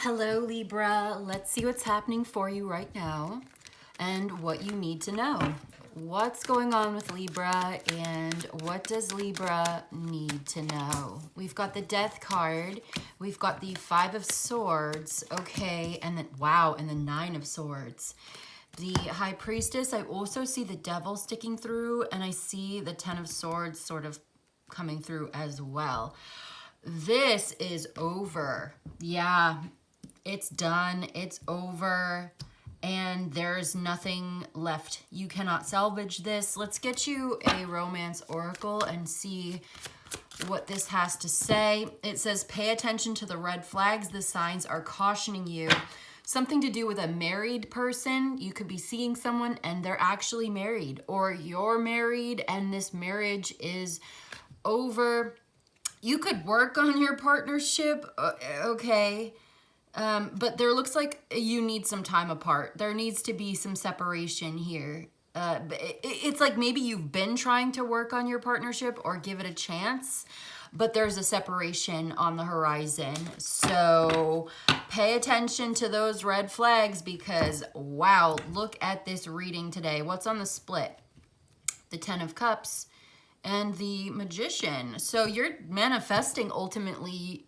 Hello, Libra. Let's see what's happening for you right now and what you need to know. What's going on with Libra and what does Libra need to know? We've got the Death card. We've got the Five of Swords. Okay, and then, wow, and the Nine of Swords. The High Priestess, I also see the Devil sticking through, and I see the Ten of Swords sort of coming through as well. This is over. Yeah, it's done. It's over. And there's nothing left. You cannot salvage this. Let's get you a romance oracle and see what this has to say. It says, pay attention to the red flags. The signs are cautioning you. Something to do with a married person. You could be seeing someone and they're actually married, or you're married and this marriage is over. You could work on your partnership, okay. But there looks like you need some time apart. There needs to be some separation here. It's like maybe you've been trying to work on your partnership or give it a chance, but there's a separation on the horizon. So pay attention to those red flags because, wow, look at this reading today. What's on the split? The Ten of Cups and the Magician. So you're manifesting ultimately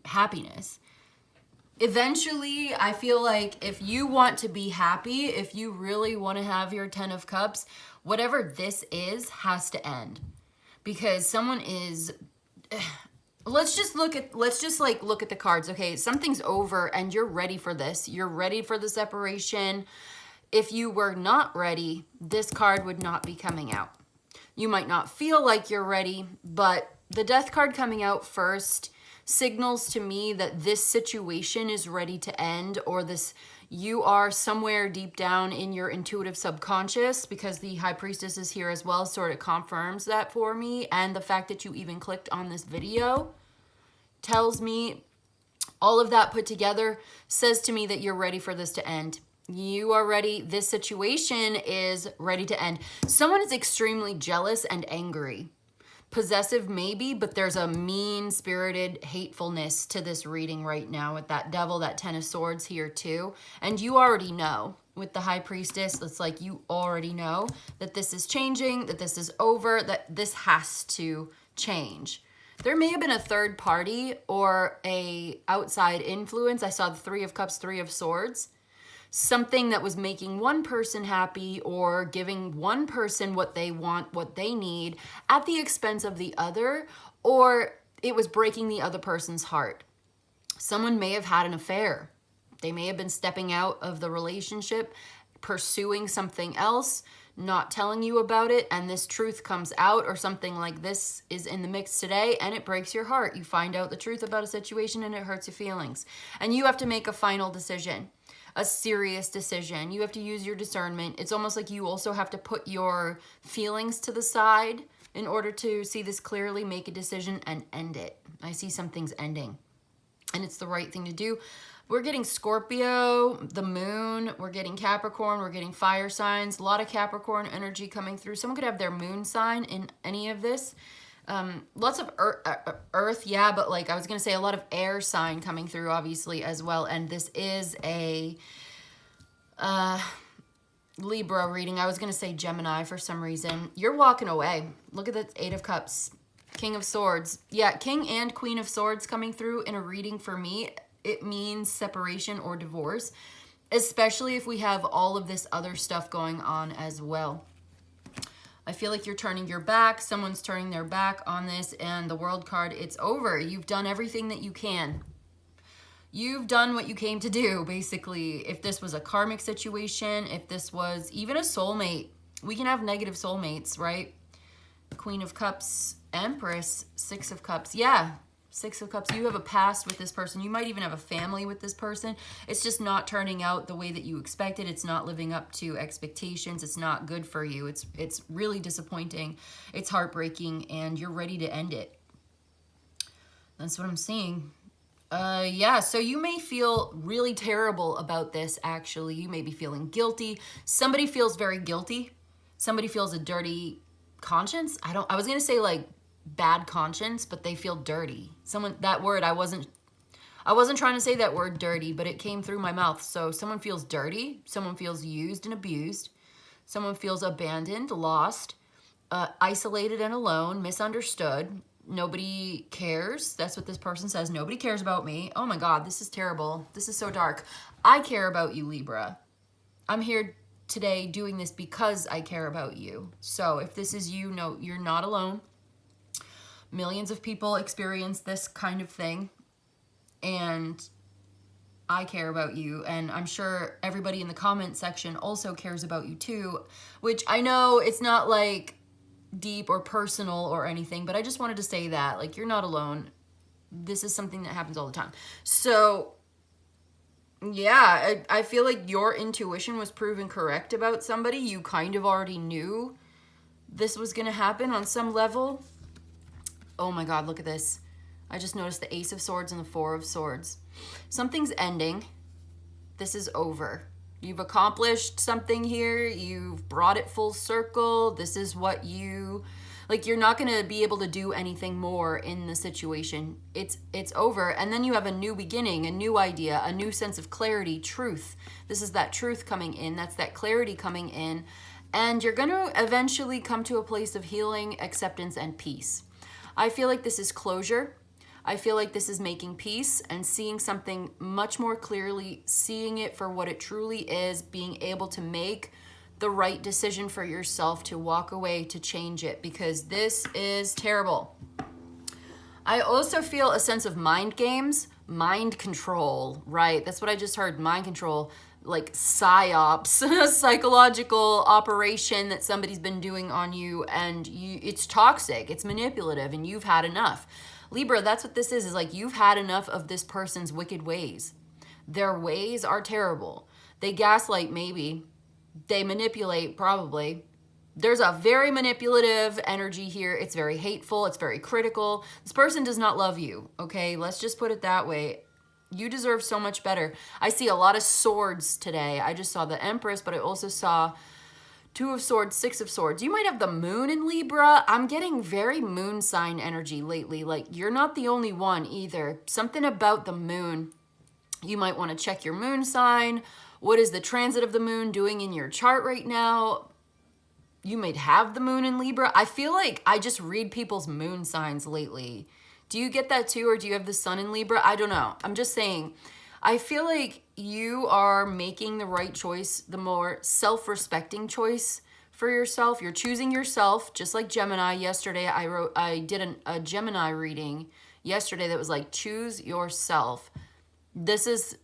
happiness. Eventually, I feel like if you want to be happy, if you really want to have your Ten of Cups, whatever this is has to end. Because someone is, let's just look at the cards, okay? Something's over and you're ready for this. You're ready for the separation. If you were not ready, this card would not be coming out. You might not feel like you're ready, but the Death card coming out first signals to me that this situation is ready to end, or this, you are somewhere deep down in your intuitive subconscious, because the High Priestess is here as well, sort of confirms that for me. And the fact that you even clicked on this video tells me, all of that put together says to me that you're ready for this to end. You are ready. This situation is ready to end. Someone is extremely jealous and angry. Possessive maybe, but there's a mean-spirited hatefulness to this reading right now with that Devil, that Ten of Swords here too. And you already know with the High Priestess, it's like you already know that this is changing, that this is over, that this has to change. There may have been a third party or a outside influence. I saw the Three of Cups, Three of Swords. Something that was making one person happy or giving one person what they want, what they need at the expense of the other, or it was breaking the other person's heart. Someone may have had an affair. They may have been stepping out of the relationship, pursuing something else, not telling you about it, and this truth comes out, or something like this is in the mix today and it breaks your heart. You find out the truth about a situation and it hurts your feelings. And you have to make a final decision. A serious decision. You have to use your discernment. It's almost like you also have to put your feelings to the side in order to see this clearly, make a decision, and end it. I see some things ending, and it's the right thing to do. We're getting Scorpio, the moon, we're getting Capricorn, we're getting fire signs, a lot of Capricorn energy coming through. Someone could have their moon sign in any of this. Lots of earth, yeah, but like I was going to say a lot of air sign coming through obviously as well. And this is a Libra reading. I was going to say Gemini for some reason. You're walking away. Look at the Eight of Cups, King of Swords. Yeah, King and Queen of Swords coming through in a reading for me. It means separation or divorce, especially if we have all of this other stuff going on as well. I feel like you're turning your back. Someone's turning their back on this, and the World card, it's over. You've done everything that you can. You've done what you came to do, basically. If this was a karmic situation, if this was even a soulmate, we can have negative soulmates, right? Queen of Cups, Empress, Six of Cups. Yeah, Six of Cups. You have a past with this person. You might even have a family with this person. It's just not turning out the way that you expected. It's not living up to expectations. It's not good for you. It's really disappointing. It's heartbreaking, and you're ready to end it. That's what I'm seeing. Yeah, so you may feel really terrible about this, actually. You may be feeling guilty. Somebody feels very guilty. Somebody feels a dirty conscience. I was going to say like bad conscience, but they feel dirty. Someone, that word, I wasn't I wasn't trying to say that word dirty, but it came through my mouth. So someone feels dirty, someone feels used and abused, someone feels abandoned, lost, isolated and alone, misunderstood. Nobody cares. That's what this person says. Nobody cares about me. Oh my God, this is terrible. This is so dark. I care about you, Libra. I'm here today doing this because I care about you. So if this is you, no, you're not alone. Millions of people experience this kind of thing, and I care about you, and I'm sure everybody in the comment section also cares about you too, which I know it's not like deep or personal or anything, but I just wanted to say that, like, you're not alone. This is something that happens all the time. So yeah, I feel like your intuition was proven correct about somebody. You kind of already knew this was going to happen on some level. Oh my God, look at this. I just noticed the Ace of Swords and the Four of Swords. Something's ending. This is over. You've accomplished something here. You've brought it full circle. This is what you... Like, you're not going to be able to do anything more in the situation. It's over. And then you have a new beginning, a new idea, a new sense of clarity, truth. This is that truth coming in. That's that clarity coming in. And you're going to eventually come to a place of healing, acceptance, and peace. I feel like this is closure. I feel like this is making peace and seeing something much more clearly, seeing it for what it truly is, being able to make the right decision for yourself to walk away, to change it, because this is terrible. I also feel a sense of mind games, mind control, right? That's what I just heard, mind control, like psyops, psychological operation that somebody's been doing on you, and it's toxic, it's manipulative, and you've had enough. Libra, that's what this is like you've had enough of this person's wicked ways. Their ways are terrible. They gaslight, maybe. They manipulate, probably. There's a very manipulative energy here. It's very hateful. It's very critical. This person does not love you, okay? Let's just put it that way. You deserve so much better. I see a lot of swords today. I just saw the Empress, but I also saw Two of Swords, Six of Swords. You might have the moon in Libra. I'm getting very moon sign energy lately. Like, you're not the only one either. Something about the moon. You might want to check your moon sign. What is the transit of the moon doing in your chart right now? You might have the moon in Libra. I feel like I just read people's moon signs lately. Do you get that too, or do you have the sun in Libra? I don't know. I'm just saying. I feel like you are making the right choice, the more self-respecting choice for yourself. You're choosing yourself, just like Gemini. Yesterday, I did a Gemini reading yesterday that was like, choose yourself. This is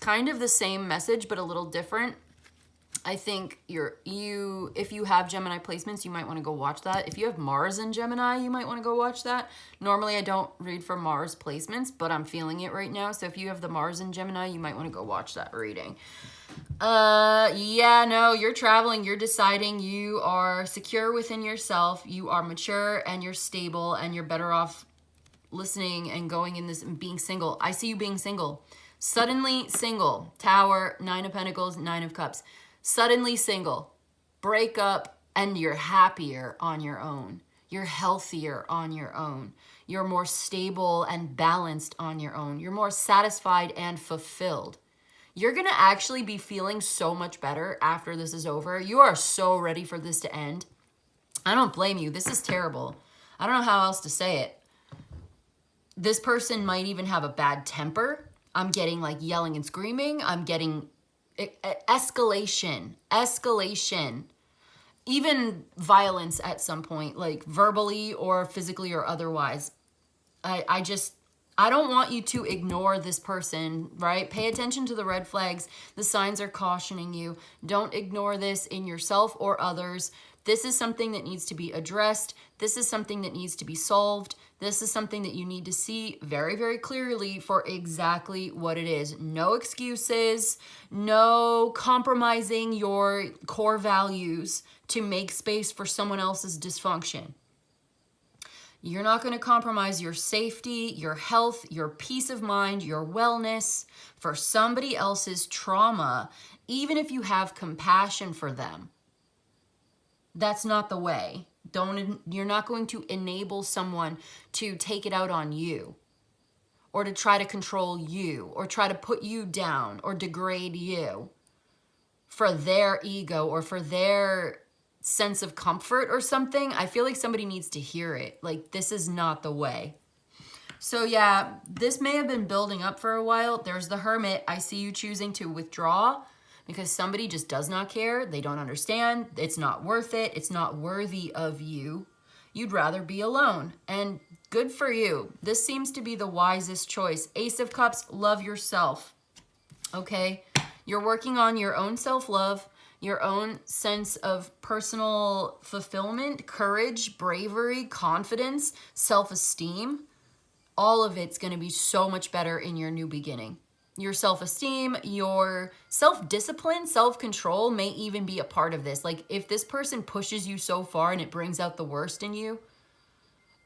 kind of the same message, but a little different. I think if you have Gemini placements, you might want to go watch that. If you have Mars in Gemini, you might want to go watch that. Normally, I don't read for Mars placements, but I'm feeling it right now. So if you have the Mars in Gemini, you might want to go watch that reading. Yeah, no, you're traveling, you're deciding, you are secure within yourself, you are mature and you're stable, and you're better off listening and going in this and being single. I see you being single. Suddenly single. Tower, Nine of Pentacles, Nine of Cups. Suddenly single. Break up, and you're happier on your own. You're healthier on your own. You're more stable and balanced on your own. You're more satisfied and fulfilled. You're going to actually be feeling so much better after this is over. You are so ready for this to end. I don't blame you. This is terrible. I don't know how else to say it. This person might even have a bad temper. I'm getting like yelling and screaming. I'm getting escalation, even violence at some point, like verbally or physically or otherwise. I don't want you to ignore this person, right? Pay attention to the red flags. The signs are cautioning you. Don't ignore this in yourself or others. This is something that needs to be addressed. This is something that needs to be solved. This is something that you need to see very, very clearly for exactly what it is. No excuses, no compromising your core values to make space for someone else's dysfunction. You're not going to compromise your safety, your health, your peace of mind, your wellness for somebody else's trauma, even if you have compassion for them. That's not the way. You're not going to enable someone to take it out on you or to try to control you or try to put you down or degrade you for their ego or for their sense of comfort or something, I feel like somebody needs to hear it. Like, this is not the way. So yeah, this may have been building up for a while. There's the Hermit. I see you choosing to withdraw because somebody just does not care. They don't understand. It's not worth it. It's not worthy of you. You'd rather be alone. And good for you. This seems to be the wisest choice. Ace of Cups, love yourself. Okay? You're working on your own self-love, your own sense of personal fulfillment, courage, bravery, confidence, self-esteem. All of it's going to be so much better in your new beginning. Your self-esteem, your self-discipline, self-control may even be a part of this. Like, if this person pushes you so far and it brings out the worst in you,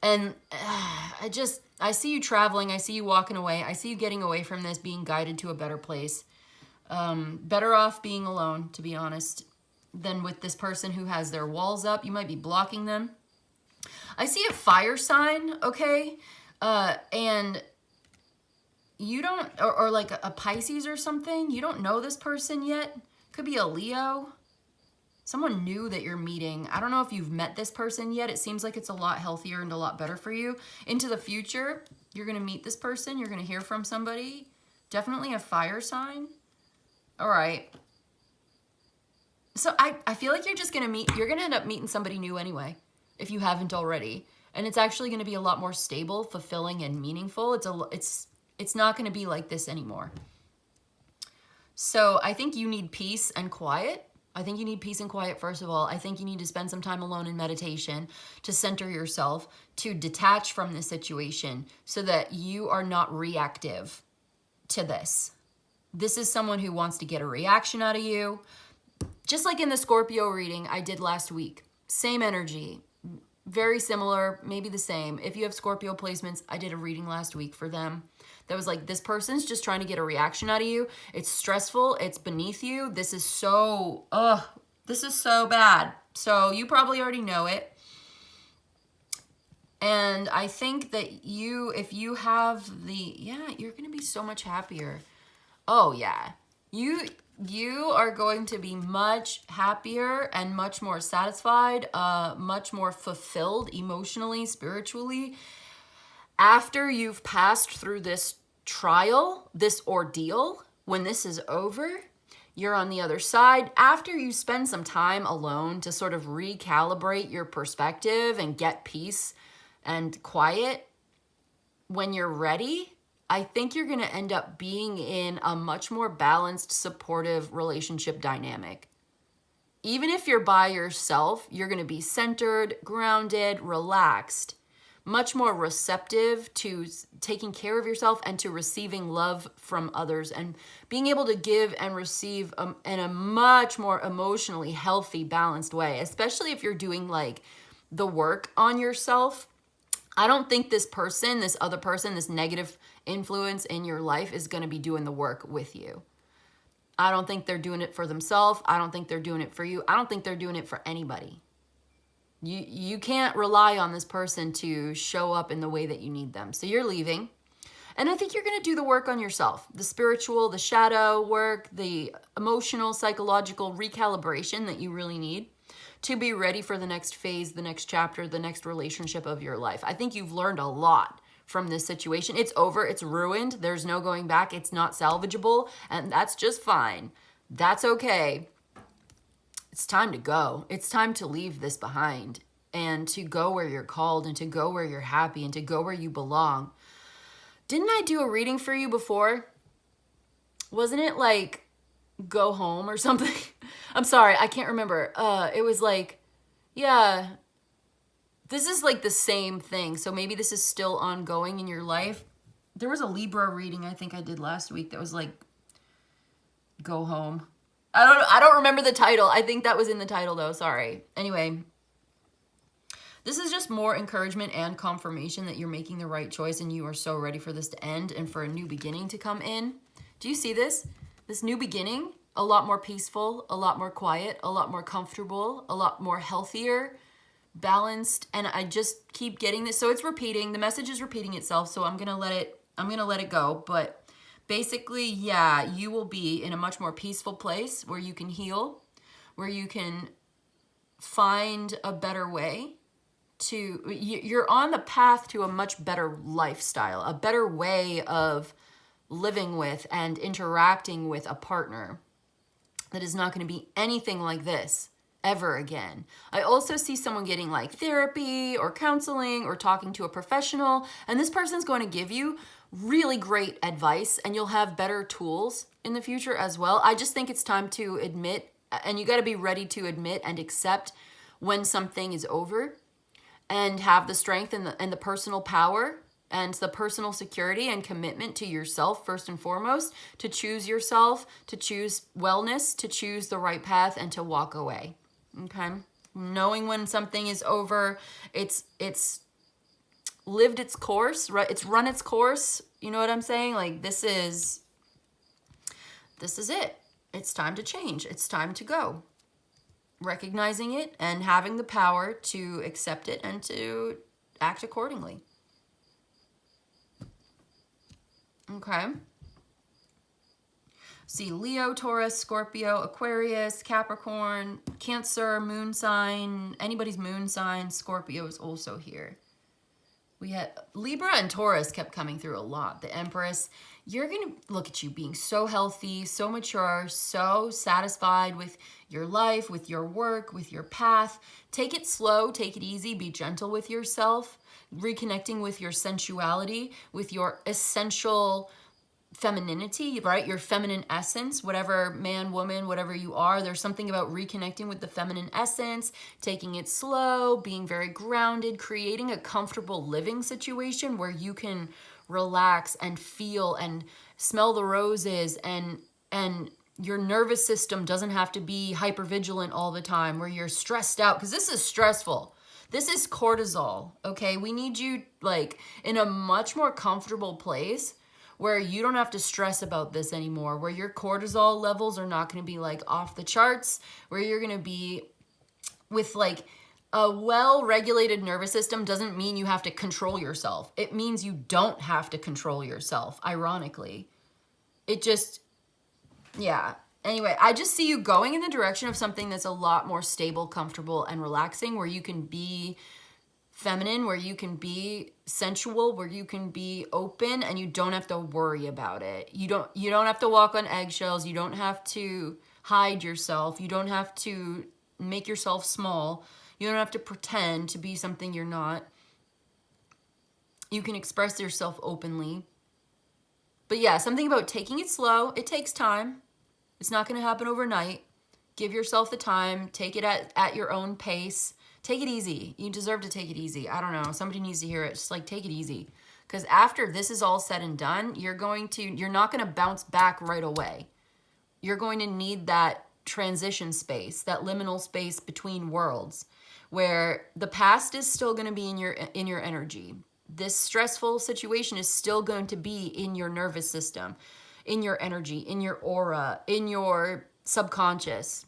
and I see you traveling, I see you walking away, I see you getting away from this, being guided to a better place. Better off being alone, to be honest, than with this person who has their walls up. You might be blocking them. I see a fire sign, okay? And you don't, or like a Pisces or something, you don't know this person yet. Could be a Leo. Someone new that you're meeting. I don't know if you've met this person yet. It seems like it's a lot healthier and a lot better for you. Into the future, you're going to meet this person. You're going to hear from somebody. Definitely a fire sign. All right. So I feel like you're just going to you're going to end up meeting somebody new anyway, if you haven't already. And it's actually going to be a lot more stable, fulfilling, and meaningful. It's not going to be like this anymore. So I think you need peace and quiet. I think you need peace and quiet, first of all. I think you need to spend some time alone in meditation to center yourself, to detach from the situation so that you are not reactive to this. This is someone who wants to get a reaction out of you. Just like in the Scorpio reading I did last week. Same energy. Very similar, maybe the same. If you have Scorpio placements, I did a reading last week for them. That was like, this person's just trying to get a reaction out of you. It's stressful. It's beneath you. This is so bad. So you probably already know it. And I think that if you have you're going to be so much happier. Oh yeah. You are going to be much happier and much more satisfied, much more fulfilled emotionally, spiritually, after you've passed through this trial, this ordeal. When this is over, you're on the other side. After you spend some time alone to sort of recalibrate your perspective and get peace and quiet, when you're ready, I think you're going to end up being in a much more balanced, supportive relationship dynamic. Even if you're by yourself, you're going to be centered, grounded, relaxed, much more receptive to taking care of yourself and to receiving love from others and being able to give and receive in a much more emotionally healthy, balanced way, especially if you're doing like the work on yourself. I don't think this person, this other person, this negative influence in your life is going to be doing the work with you. I don't think they're doing it for themselves. I don't think they're doing it for you. I don't think they're doing it for anybody. You can't rely on this person to show up in the way that you need them. So you're leaving. And I think you're going to do the work on yourself. The spiritual, the shadow work, the emotional, psychological recalibration that you really need to be ready for the next phase, the next chapter, the next relationship of your life. I think you've learned a lot from this situation. It's over. It's ruined. There's no going back. It's not salvageable. And that's just fine. That's okay. It's time to go. It's time to leave this behind and to go where you're called and to go where you're happy and to go where you belong. Didn't I do a reading for you before? Wasn't it like go home or something? I'm sorry, I can't remember. It was like, yeah, this is like the same thing. So maybe this is still ongoing in your life. There was a Libra reading I think I did last week that was like, go home. I don't remember the title. I think that was in the title though, sorry. Anyway, this is just more encouragement and confirmation that you're making the right choice and you are so ready for this to end and for a new beginning to come in. Do you see this? This new beginning, a lot more peaceful, a lot more quiet, a lot more comfortable, a lot more healthier, balanced, and I just keep getting this. So it's repeating. The message is repeating itself, so I'm going to let it I'm going to let it go. But basically, yeah, you will be in a much more peaceful place where you can heal, where you can find a better way to, you're on the path to a much better lifestyle, a better way of living with and interacting with a partner that is not going to be anything like this ever again. I also see someone getting like therapy or counseling or talking to a professional, and this person's going to give you really great advice, and you'll have better tools in the future as well. I just think it's time to admit, and you got to be ready to admit and accept when something is over, and have the strength and the personal power and the personal security and commitment to yourself first and foremost, to choose yourself, to choose wellness, to choose the right path, and to walk away. Okay? Knowing when something is over, it's lived its course, right? It's run its course. You know what I'm saying? Like this is it. It's time to change. It's time to go. Recognizing it and having the power to accept it and to act accordingly. Okay. See Leo, Taurus, Scorpio, Aquarius, Capricorn, Cancer, moon sign, anybody's moon sign. Scorpio is also here. We had Libra and Taurus kept coming through a lot. The Empress, you're going to look at you being so healthy, so mature, so satisfied with your life, with your work, with your path. Take it slow, take it easy, be gentle with yourself, reconnecting with your sensuality, with your essential femininity, right? Your feminine essence, whatever man, woman, whatever you are, there's something about reconnecting with the feminine essence, taking it slow, being very grounded, creating a comfortable living situation where you can relax and feel and smell the roses, and your nervous system doesn't have to be hypervigilant all the time where you're stressed out, because this is stressful. This is cortisol, okay? We need you like in a much more comfortable place where you don't have to stress about this anymore, where your cortisol levels are not going to be like off the charts, where you're going to be with like a well-regulated nervous system. Doesn't mean you have to control yourself. It means you don't have to control yourself, ironically. It just, yeah. Anyway, I just see you going in the direction of something that's a lot more stable, comfortable, and relaxing, where you can be feminine, where you can be sensual, where you can be open, and you don't have to worry about it. You don't have to walk on eggshells. You don't have to hide yourself. You don't have to make yourself small. You don't have to pretend to be something you're not. You can express yourself openly. But yeah, something about taking it slow. It takes time. It's not going to happen overnight. Give yourself the time. Take it at your own pace. Take it easy. You deserve to take it easy. I don't know. Somebody needs to hear it. Just like take it easy. Because after this is all said and done, you're not going to bounce back right away. You're going to need that transition space, that liminal space between worlds, where the past is still going to be in your energy. This stressful situation is still going to be in your nervous system, in your energy, in your aura, in your subconscious.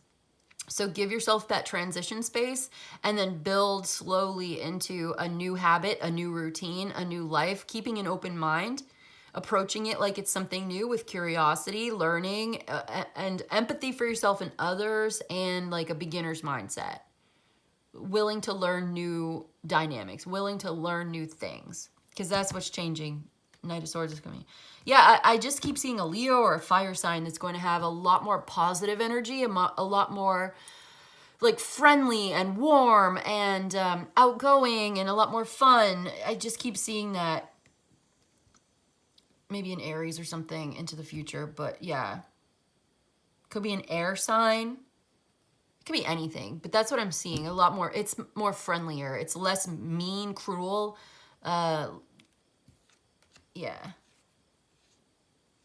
So give yourself that transition space and then build slowly into a new habit, a new routine, a new life, keeping an open mind, approaching it like it's something new with curiosity, learning, and empathy for yourself and others, and like a beginner's mindset. Willing to learn new dynamics, willing to learn new things, because that's what's changing. Knight of Swords is coming. Yeah, I just keep seeing a Leo or a fire sign that's going to have a lot more positive energy, a lot more like friendly and warm and outgoing and a lot more fun. I just keep seeing that. Maybe an Aries or something into the future, but yeah. Could be an air sign. It could be anything, but that's what I'm seeing. A lot more, it's more friendlier. It's less mean, cruel. Yeah.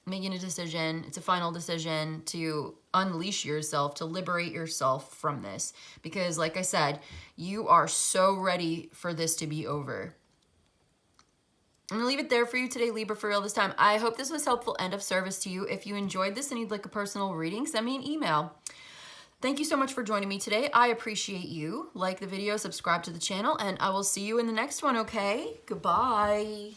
Making a decision. It's a final decision to unleash yourself, to liberate yourself from this. Because like I said, you are so ready for this to be over. I'm going to leave it there for you today, Libra, for real this time. I hope this was helpful and of service to you. If you enjoyed this and you'd like a personal reading, send me an email. Thank you so much for joining me today. I appreciate you. Like the video, subscribe to the channel, and I will see you in the next one, okay? Goodbye.